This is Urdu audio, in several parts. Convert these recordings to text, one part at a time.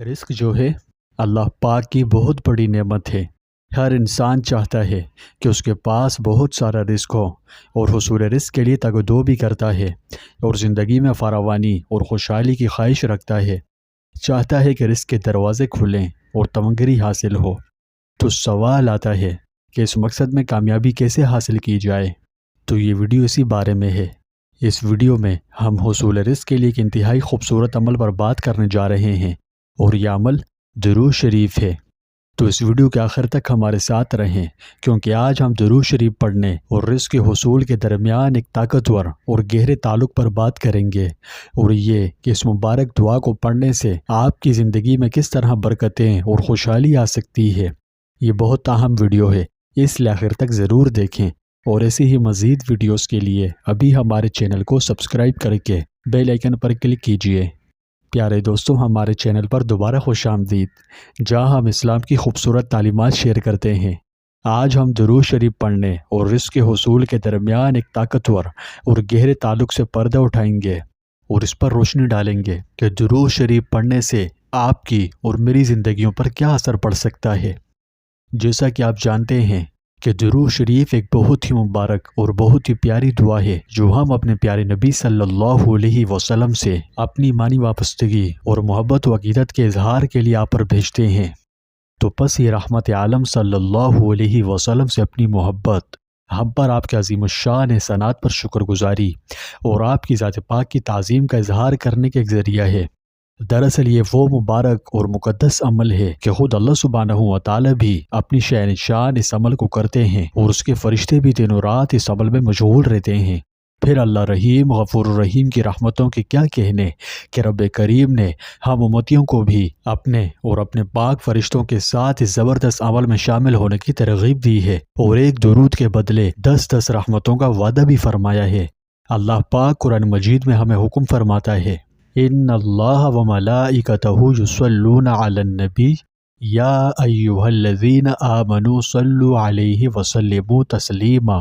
رزق جو ہے اللہ پاک کی بہت بڑی نعمت ہے۔ ہر انسان چاہتا ہے کہ اس کے پاس بہت سارا رزق ہو اور حصول رزق کے لیے تگ و دو بھی کرتا ہے اور زندگی میں فراوانی اور خوشحالی کی خواہش رکھتا ہے۔ چاہتا ہے کہ رزق کے دروازے کھلیں اور تمنگری حاصل ہو۔ تو سوال آتا ہے کہ اس مقصد میں کامیابی کیسے حاصل کی جائے؟ تو یہ ویڈیو اسی بارے میں ہے۔ اس ویڈیو میں ہم حصول رزق کے لیے ایک انتہائی خوبصورت عمل پر بات کرنے جا رہے ہیں اور یہ عمل درود شریف ہے۔ تو اس ویڈیو کے آخر تک ہمارے ساتھ رہیں، کیونکہ آج ہم درود شریف پڑھنے اور رزق کے حصول کے درمیان ایک طاقتور اور گہرے تعلق پر بات کریں گے، اور یہ کہ اس مبارک دعا کو پڑھنے سے آپ کی زندگی میں کس طرح برکتیں اور خوشحالی آ سکتی ہے۔ یہ بہت اہم ویڈیو ہے، اس لیے آخر تک ضرور دیکھیں، اور ایسی ہی مزید ویڈیوز کے لیے ابھی ہمارے چینل کو سبسکرائب کر کے بیل آئیکن پر کلک کیجئے۔ پیارے دوستوں، ہمارے چینل پر دوبارہ خوش آمدید، جہاں ہم اسلام کی خوبصورت تعلیمات شیئر کرتے ہیں۔ آج ہم درود شریف پڑھنے اور رزق کے حصول کے درمیان ایک طاقتور اور گہرے تعلق سے پردہ اٹھائیں گے اور اس پر روشنی ڈالیں گے کہ درود شریف پڑھنے سے آپ کی اور میری زندگیوں پر کیا اثر پڑ سکتا ہے۔ جیسا کہ آپ جانتے ہیں کہ درود شریف ایک بہت ہی مبارک اور بہت ہی پیاری دعا ہے جو ہم اپنے پیارے نبی صلی اللہ علیہ وسلم سے اپنی ایمانی وابستگی اور محبت و عقیدت کے اظہار کے لیے آپ پر بھیجتے ہیں۔ تو پس یہ رحمت عالم صلی اللہ علیہ وسلم سے اپنی محبت، ہم پر آپ کے عظیم الشان احسانات پر شکر گزاری اور آپ کی ذات پاک کی تعظیم کا اظہار کرنے کا ایک ذریعہ ہے۔ دراصل یہ وہ مبارک اور مقدس عمل ہے کہ خود اللہ سبحانہ و تعالی بھی اپنی شان شان اس عمل کو کرتے ہیں اور اس کے فرشتے بھی دن و رات اس عمل میں مشغول رہتے ہیں۔ پھر اللہ رحیم غفور الرحیم کی رحمتوں کے کیا کہنے کہ رب کریم نے ہم امتیوں کو بھی اپنے اور اپنے پاک فرشتوں کے ساتھ اس زبردست عمل میں شامل ہونے کی ترغیب دی ہے، اور ایک درود کے بدلے 10 رحمتوں کا وعدہ بھی فرمایا ہے۔ اللہ پاک قرآن مجید میں ہمیں حکم فرماتا ہے، ان اللہ و ملائکتہ یصلون علی النبی یا ایھا الذین آمنوا صلوا علیہ وسلموا تسلیما۔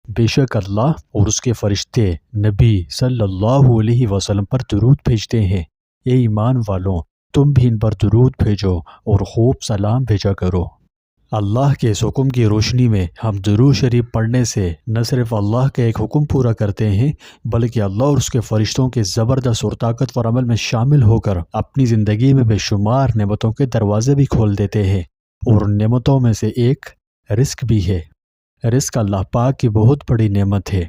بے شک اللہ اور اس کے فرشتے نبی صلی اللہ علیہ وسلم پر درود بھیجتے ہیں۔ اے ایمان والوں، تم بھی ان پر درود بھیجو اور خوب سلام بھیجا کرو۔ اللہ کے اس حکم کی روشنی میں ہم درود شریف پڑھنے سے نہ صرف اللہ کا ایک حکم پورا کرتے ہیں، بلکہ اللہ اور اس کے فرشتوں کے زبردست اور طاقتور عمل میں شامل ہو کر اپنی زندگی میں بے شمار نعمتوں کے دروازے بھی کھول دیتے ہیں، اور ان نعمتوں میں سے ایک رزق بھی ہے۔ رزق اللہ پاک کی بہت بڑی نعمت ہے۔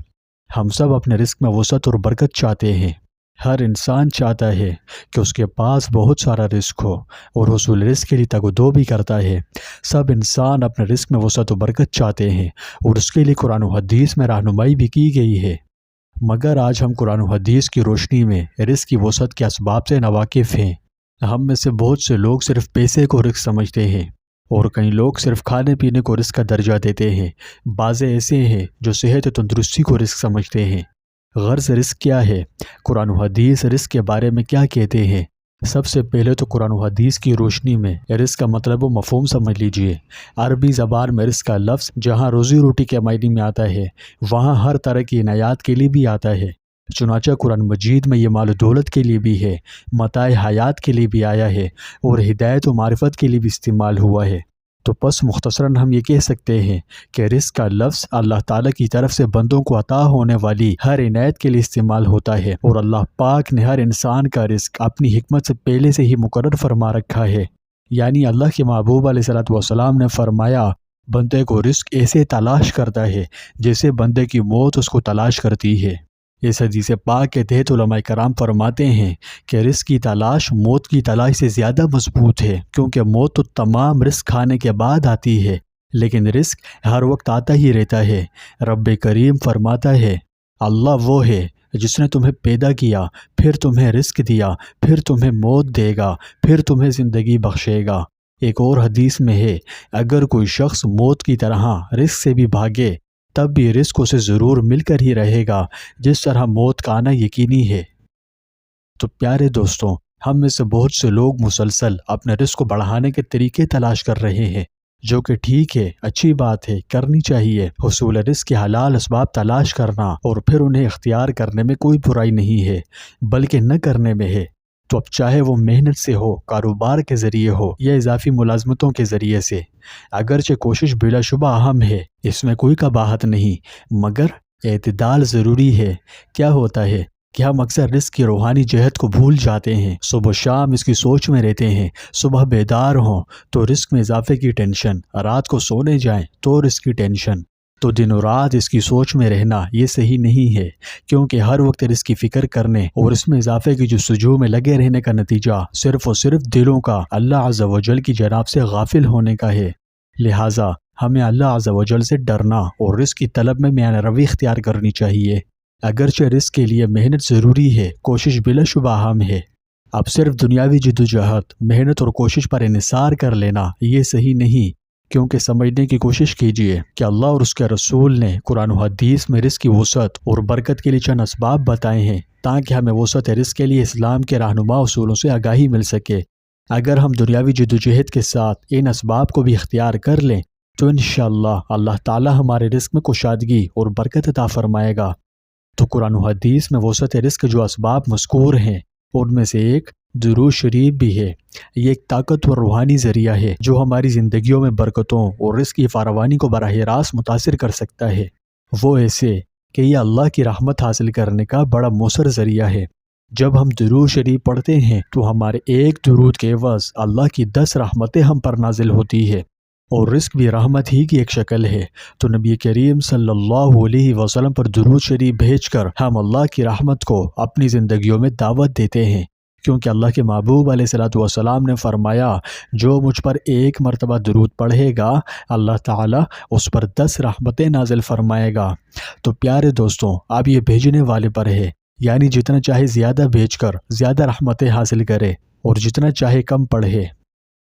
ہم سب اپنے رزق میں وسعت اور برکت چاہتے ہیں۔ ہر انسان چاہتا ہے کہ اس کے پاس بہت سارا رزق ہو اور حصول رزق کے لیے تگ و دو بھی کرتا ہے۔ سب انسان اپنے رزق میں وسعت و برکت چاہتے ہیں اور اس کے لیے قرآن و حدیث میں رہنمائی بھی کی گئی ہے، مگر آج ہم قرآن و حدیث کی روشنی میں رزق کی وسعت کے اسباب سے ناواقف ہیں۔ ہم میں سے بہت سے لوگ صرف پیسے کو رزق سمجھتے ہیں، اور کئی لوگ صرف کھانے پینے کو رزق کا درجہ دیتے ہیں۔ بعض ایسے ہیں جو صحت و تندرستی کو رزق سمجھتے ہیں۔ غرض رزق کیا ہے؟ قرآن و حدیث رزق کے بارے میں کیا کہتے ہیں؟ سب سے پہلے تو قرآن و حدیث کی روشنی میں رزق کا مطلب و مفہوم سمجھ لیجئے۔ عربی زبان میں رزق کا لفظ جہاں روزی روٹی کے معنی میں آتا ہے، وہاں ہر طرح کی عنایات کے لیے بھی آتا ہے۔ چنانچہ قرآن مجید میں یہ مال و دولت کے لیے بھی ہے، متاع حیات کے لیے بھی آیا ہے، اور ہدایت و معرفت کے لیے بھی استعمال ہوا ہے۔ تو پس مختصراً ہم یہ کہہ سکتے ہیں کہ رزق کا لفظ اللہ تعالیٰ کی طرف سے بندوں کو عطا ہونے والی ہر عنایت کے لیے استعمال ہوتا ہے، اور اللہ پاک نے ہر انسان کا رزق اپنی حکمت سے پہلے سے ہی مقرر فرما رکھا ہے۔ یعنی اللہ کے محبوب علیہ الصلوۃ والسلام نے فرمایا، بندے کو رزق ایسے تلاش کرتا ہے جیسے بندے کی موت اس کو تلاش کرتی ہے۔ اس حدیث پاک کے تحت علماء کرام فرماتے ہیں کہ رزق کی تلاش موت کی تلاش سے زیادہ مضبوط ہے، کیونکہ موت تو تمام رزق کھانے کے بعد آتی ہے، لیکن رزق ہر وقت آتا ہی رہتا ہے۔ رب کریم فرماتا ہے، اللہ وہ ہے جس نے تمہیں پیدا کیا، پھر تمہیں رزق دیا، پھر تمہیں موت دے گا، پھر تمہیں زندگی بخشے گا۔ ایک اور حدیث میں ہے، اگر کوئی شخص موت کی طرح رزق سے بھی بھاگے تب بھی رزق اسے ضرور مل کر ہی رہے گا، جس طرح موت کا آنا یقینی ہے۔ تو پیارے دوستوں، ہم میں سے بہت سے لوگ مسلسل اپنے رزق کو بڑھانے کے طریقے تلاش کر رہے ہیں، جو کہ ٹھیک ہے، اچھی بات ہے، کرنی چاہیے۔ حصول رزق کے حلال اسباب تلاش کرنا اور پھر انہیں اختیار کرنے میں کوئی برائی نہیں ہے، بلکہ نہ کرنے میں ہے۔ تو اب چاہے وہ محنت سے ہو، کاروبار کے ذریعے ہو یا اضافی ملازمتوں کے ذریعے سے، اگرچہ کوشش بلا شبہ اہم ہے، اس میں کوئی قباحت نہیں، مگر اعتدال ضروری ہے۔ کیا ہوتا ہے کہ ہم اکثر رزق کی روحانی جہت کو بھول جاتے ہیں، صبح و شام اس کی سوچ میں رہتے ہیں، صبح بیدار ہوں تو رزق میں اضافے کی ٹینشن، رات کو سونے جائیں تو رزق کی ٹینشن، تو دن و رات اس کی سوچ میں رہنا یہ صحیح نہیں ہے، کیونکہ ہر وقت رزق کی فکر کرنے اور اس میں اضافے کی جستجو میں لگے رہنے کا نتیجہ صرف اور صرف دلوں کا اللہ عز و جل کی جناب سے غافل ہونے کا ہے۔ لہٰذا ہمیں اللہ عز و جل سے ڈرنا اور رزق کی طلب میں میانہ روی اختیار کرنی چاہیے۔ اگرچہ رزق کے لیے محنت ضروری ہے، کوشش بلا شبہ اہم ہے، اب صرف دنیاوی جدوجہد، محنت اور کوشش پر انحصار کر لینا یہ صحیح نہیں، کیونکہ سمجھنے کی کوشش کیجئے کہ اللہ اور اس کے رسول نے قرآن و حدیث میں رزق کی وسعت اور برکت کے لیے چند اسباب بتائے ہیں تاکہ ہمیں وسعت رزق کے لیے اسلام کے رہنما اصولوں سے آگاہی مل سکے۔ اگر ہم دنیاوی جدوجہد کے ساتھ ان اسباب کو بھی اختیار کر لیں تو انشاءاللہ اللہ تعالی ہمارے رزق میں کشادگی اور برکت عطا فرمائے گا۔ تو قرآن و حدیث میں وسعت رزق جو اسباب مذکور ہیں ان میں سے ایک درود شریف بھی ہے۔ یہ ایک طاقتور روحانی ذریعہ ہے جو ہماری زندگیوں میں برکتوں اور رزق کی فراوانی کو براہ راست متاثر کر سکتا ہے، وہ ایسے کہ یہ اللہ کی رحمت حاصل کرنے کا بڑا مؤثر ذریعہ ہے۔ جب ہم درود شریف پڑھتے ہیں تو ہمارے ایک درود کے عوض اللہ کی 10 رحمتیں ہم پر نازل ہوتی ہے، اور رزق بھی رحمت ہی کی ایک شکل ہے۔ تو نبی کریم صلی اللہ علیہ وسلم پر درود شریف بھیج کر ہم اللہ کی رحمت کو اپنی زندگیوں میں دعوت دیتے ہیں، کیونکہ اللہ کے محبوب علیہ الصلوۃ والسلام نے فرمایا جو مجھ پر ایک مرتبہ درود پڑھے گا اللہ تعالیٰ اس پر 10 رحمتیں نازل فرمائے گا۔ تو پیارے دوستوں، اب یہ بھیجنے والے پر ہے، یعنی جتنا چاہے زیادہ بھیج کر زیادہ رحمتیں حاصل کرے اور جتنا چاہے کم پڑھے۔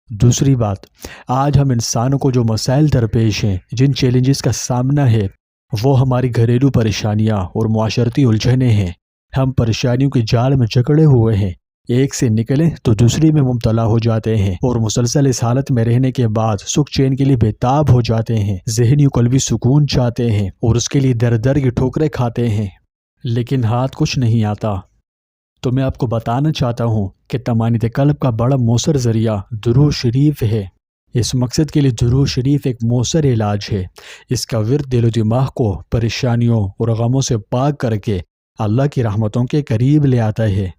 دوسری بات، آج ہم انسانوں کو جو مسائل درپیش ہیں، جن چیلنجز کا سامنا ہے، وہ ہماری گھریلو پریشانیاں اور معاشرتی الجھنیں ہیں۔ ہم پریشانیوں کے جال میں جکڑے ہوئے ہیں، ایک سے نکلیں تو دوسری میں مبتلا ہو جاتے ہیں، اور مسلسل اس حالت میں رہنے کے بعد سکھ چین کے لیے بےتاب ہو جاتے ہیں، ذہنی و قلبی سکون چاہتے ہیں اور اس کے لیے در در کی ٹھوکریں کھاتے ہیں، لیکن ہاتھ کچھ نہیں آتا۔ تو میں آپ کو بتانا چاہتا ہوں کہ طمانینت قلب کا بڑا مؤثر ذریعہ درود شریف ہے۔ اس مقصد کے لیے درود شریف ایک مؤثر علاج ہے۔ اس کا ورد دل و دماغ کو پریشانیوں اور غموں سے پاک کر کے اللہ کی رحمتوں کے قریب لے آتا ہے۔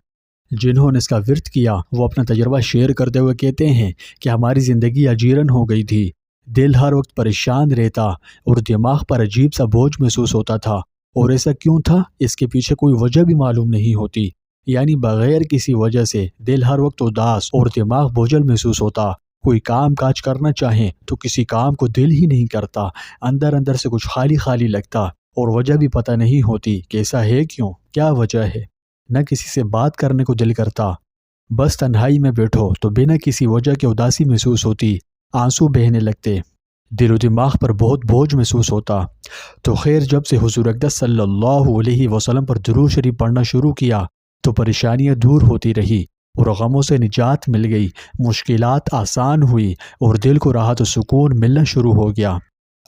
جنہوں نے اس کا ورد کیا وہ اپنا تجربہ شیئر کرتے ہوئے کہتے ہیں کہ ہماری زندگی اجیرن ہو گئی تھی، دل ہر وقت پریشان رہتا اور دماغ پر عجیب سا بوجھ محسوس ہوتا تھا، اور ایسا کیوں تھا اس کے پیچھے کوئی وجہ بھی معلوم نہیں ہوتی، یعنی بغیر کسی وجہ سے دل ہر وقت اداس اور دماغ بوجھل محسوس ہوتا، کوئی کام کاج کرنا چاہیں تو کسی کام کو دل ہی نہیں کرتا، اندر اندر سے کچھ خالی خالی لگتا، اور وجہ بھی پتہ نہیں ہوتی کہ ایسا ہے کیوں، کیا وجہ ہے۔ نہ کسی سے بات کرنے کو دل کرتا، بس تنہائی میں بیٹھو تو بنا کسی وجہ کے اداسی محسوس ہوتی، آنسو بہنے لگتے، دل و دماغ پر بہت بوجھ محسوس ہوتا۔ تو خیر، جب سے حضور اقدس صلی اللہ علیہ وسلم پر درود شریف پڑھنا شروع کیا تو پریشانیاں دور ہوتی رہی اور غموں سے نجات مل گئی، مشکلات آسان ہوئی اور دل کو راحت و سکون ملنا شروع ہو گیا۔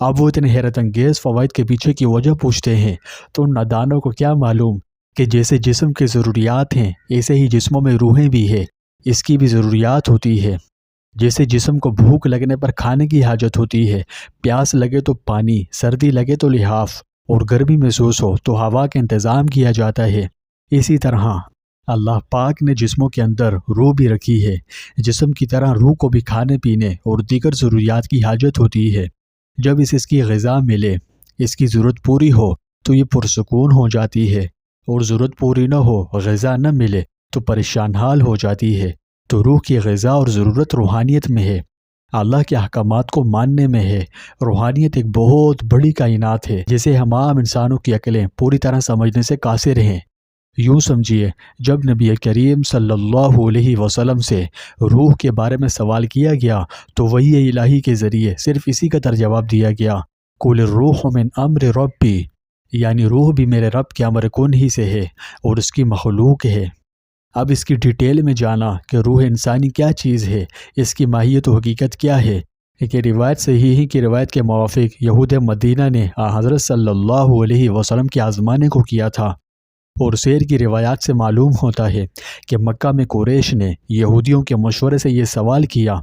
اب وہ اتنے حیرت انگیز فوائد کے پیچھے کی وجہ پوچھتے ہیں تو ان نادانوں کو کیا معلوم کہ جیسے جسم کی ضروریات ہیں ایسے ہی جسموں میں روحیں بھی ہے، اس کی بھی ضروریات ہوتی ہے۔ جیسے جسم کو بھوک لگنے پر کھانے کی حاجت ہوتی ہے، پیاس لگے تو پانی، سردی لگے تو لحاف، اور گرمی محسوس ہو تو ہوا کا انتظام کیا جاتا ہے، اسی طرح اللہ پاک نے جسموں کے اندر روح بھی رکھی ہے۔ جسم کی طرح روح کو بھی کھانے پینے اور دیگر ضروریات کی حاجت ہوتی ہے۔ جب اس کی غذا ملے، اس کی ضرورت پوری ہو تو یہ پرسکون ہو جاتی ہے، اور ضرورت پوری نہ ہو، غذا نہ ملے تو پریشان حال ہو جاتی ہے۔ تو روح کی غذا اور ضرورت روحانیت میں ہے، اللہ کے احکامات کو ماننے میں ہے۔ روحانیت ایک بہت بڑی کائنات ہے جسے ہم عام انسانوں کی عقلیں پوری طرح سمجھنے سے قاصر ہیں۔ یوں سمجھیے، جب نبی کریم صلی اللہ علیہ وسلم سے روح کے بارے میں سوال کیا گیا تو وحی الہی کے ذریعے صرف اسی قدر جواب دیا گیا، قُلِ الرُّوحُ مِنْ أَمْرِ رَبِّي، یعنی روح بھی میرے رب کے امر کن ہی سے ہے اور اس کی مخلوق ہے۔ اب اس کی ڈیٹیل میں جانا کہ روح انسانی کیا چیز ہے، اس کی ماہیت و حقیقت کیا ہے۔ کہ روایت صحیح کی روایت کے موافق یہود مدینہ نے حضرت صلی اللہ علیہ وسلم کے آزمانے کو کیا تھا۔ اور سیر کی روایات سے معلوم ہوتا ہے کہ مکہ میں قریش نے یہودیوں کے مشورے سے یہ سوال کیا۔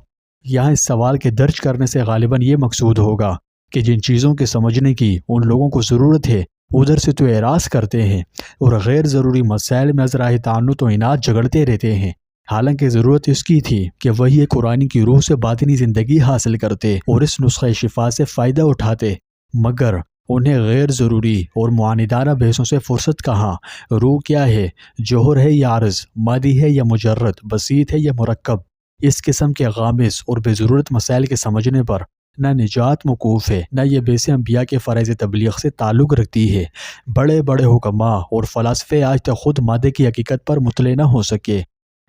یہاں اس سوال کے درج کرنے سے غالباً یہ مقصود ہوگا کہ جن چیزوں کے سمجھنے کی ان لوگوں کو ضرورت ہے ادھر سے تو اعراض کرتے ہیں اور غیر ضروری مسائل میں ذرائع تعنت و عناد جھگڑتے رہتے ہیں، حالانکہ ضرورت اس کی تھی کہ وہی قرآن کی روح سے باطنی زندگی حاصل کرتے اور اس نسخہ شفا سے فائدہ اٹھاتے، مگر انہیں غیر ضروری اور معاندانہ بحثوں سے فرصت کہاں۔ روح کیا ہے؟ جوہر ہے یا عرض؟ مادی ہے یا مجرد؟ بسیط ہے یا مرکب؟ اس قسم کے غامض اور بے ضرورت مسائل کے سمجھنے پر نہ نجات موقوف ہے، نہ یہ بیس انبیاء کے فرائض تبلیغ سے تعلق رکھتی ہے۔ بڑے بڑے حکماء اور فلاسفے آج تک خود مادے کی حقیقت پر مطلع نہ ہو سکے،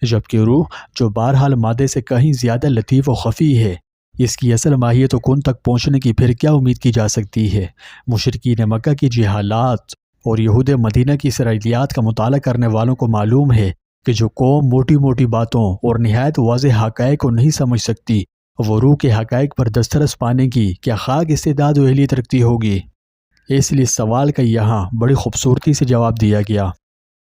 جبکہ روح جو بہرحال مادے سے کہیں زیادہ لطیف و خفی ہے، اس کی اصل ماہیت و کن تک پہنچنے کی پھر کیا امید کی جا سکتی ہے؟ مشرکین مکہ کی جہالات اور یہود مدینہ کی اسرائیلیات کا مطالعہ کرنے والوں کو معلوم ہے کہ جو قوم موٹی موٹی باتوں اور نہایت واضح حقائق کو نہیں سمجھ سکتی، وہ روح کے حقائق پر دسترس پانے کی کیا خاک استعداد و اہلیت رکھتی ہوگی؟ اس لیے سوال کا یہاں بڑی خوبصورتی سے جواب دیا گیا۔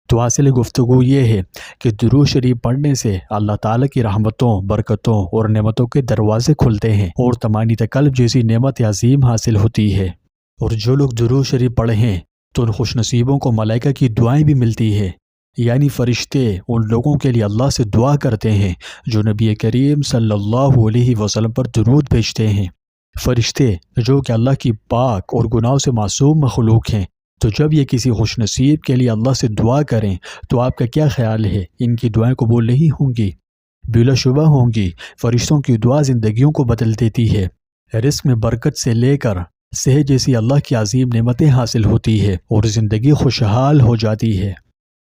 تو حاصل گفتگو یہ ہے کہ درود شریف پڑھنے سے اللہ تعالیٰ کی رحمتوں، برکتوں اور نعمتوں کے دروازے کھلتے ہیں اور طمانینۃ قلب جیسی نعمت عظیم حاصل ہوتی ہے، اور جو لوگ درود شریف پڑھے ہیں تو ان خوش نصیبوں کو ملائکہ کی دعائیں بھی ملتی ہے، یعنی فرشتے ان لوگوں کے لیے اللہ سے دعا کرتے ہیں جو نبی کریم صلی اللہ علیہ وسلم پر درود بھیجتے ہیں۔ فرشتے جو کہ اللہ کی پاک اور گناہوں سے معصوم مخلوق ہیں، تو جب یہ کسی خوش نصیب کے لیے اللہ سے دعا کریں تو آپ کا کیا خیال ہے؟ ان کی دعائیں قبول نہیں ہوں گی؟ بلا شبہ ہوں گی۔ فرشتوں کی دعا زندگیوں کو بدل دیتی ہے، رزق میں برکت سے لے کر صحت جیسی اللہ کی عظیم نعمتیں حاصل ہوتی ہے اور زندگی خوشحال ہو جاتی ہے۔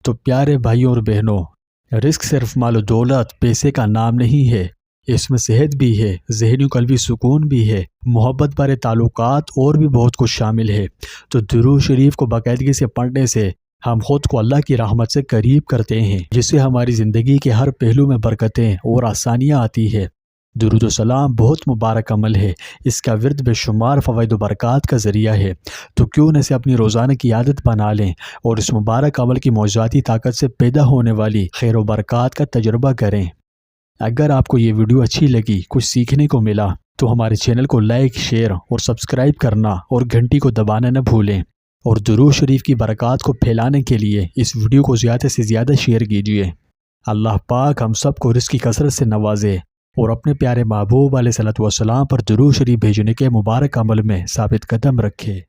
تو پیارے بھائیوں اور بہنوں، رزق صرف مال و دولت، پیسے کا نام نہیں ہے، اس میں صحت بھی ہے، ذہنی و قلبی سکون بھی ہے، محبت بارے تعلقات اور بھی بہت کچھ شامل ہے۔ تو درود شریف کو باقاعدگی سے پڑھنے سے ہم خود کو اللہ کی رحمت سے قریب کرتے ہیں، جس سے ہماری زندگی کے ہر پہلو میں برکتیں اور آسانیاں آتی ہے۔ درود و سلام بہت مبارک عمل ہے، اس کا ورد بے شمار فوائد و برکات کا ذریعہ ہے، تو کیوں نہ اسے اپنی روزانہ کی عادت بنا لیں اور اس مبارک عمل کی معجزاتی طاقت سے پیدا ہونے والی خیر و برکات کا تجربہ کریں۔ اگر آپ کو یہ ویڈیو اچھی لگی، کچھ سیکھنے کو ملا، تو ہمارے چینل کو لائک، شیئر اور سبسکرائب کرنا اور گھنٹی کو دبانا نہ بھولیں، اور درود شریف کی برکات کو پھیلانے کے لیے اس ویڈیو کو زیادہ سے زیادہ شیئر کیجیے۔ اللہ پاک ہم سب کو رزق کی کثرت سے نوازے اور اپنے پیارے محبوب علیہ الصلوۃ والسلام پر درود شریف بھیجنے کے مبارک عمل میں ثابت قدم رکھے۔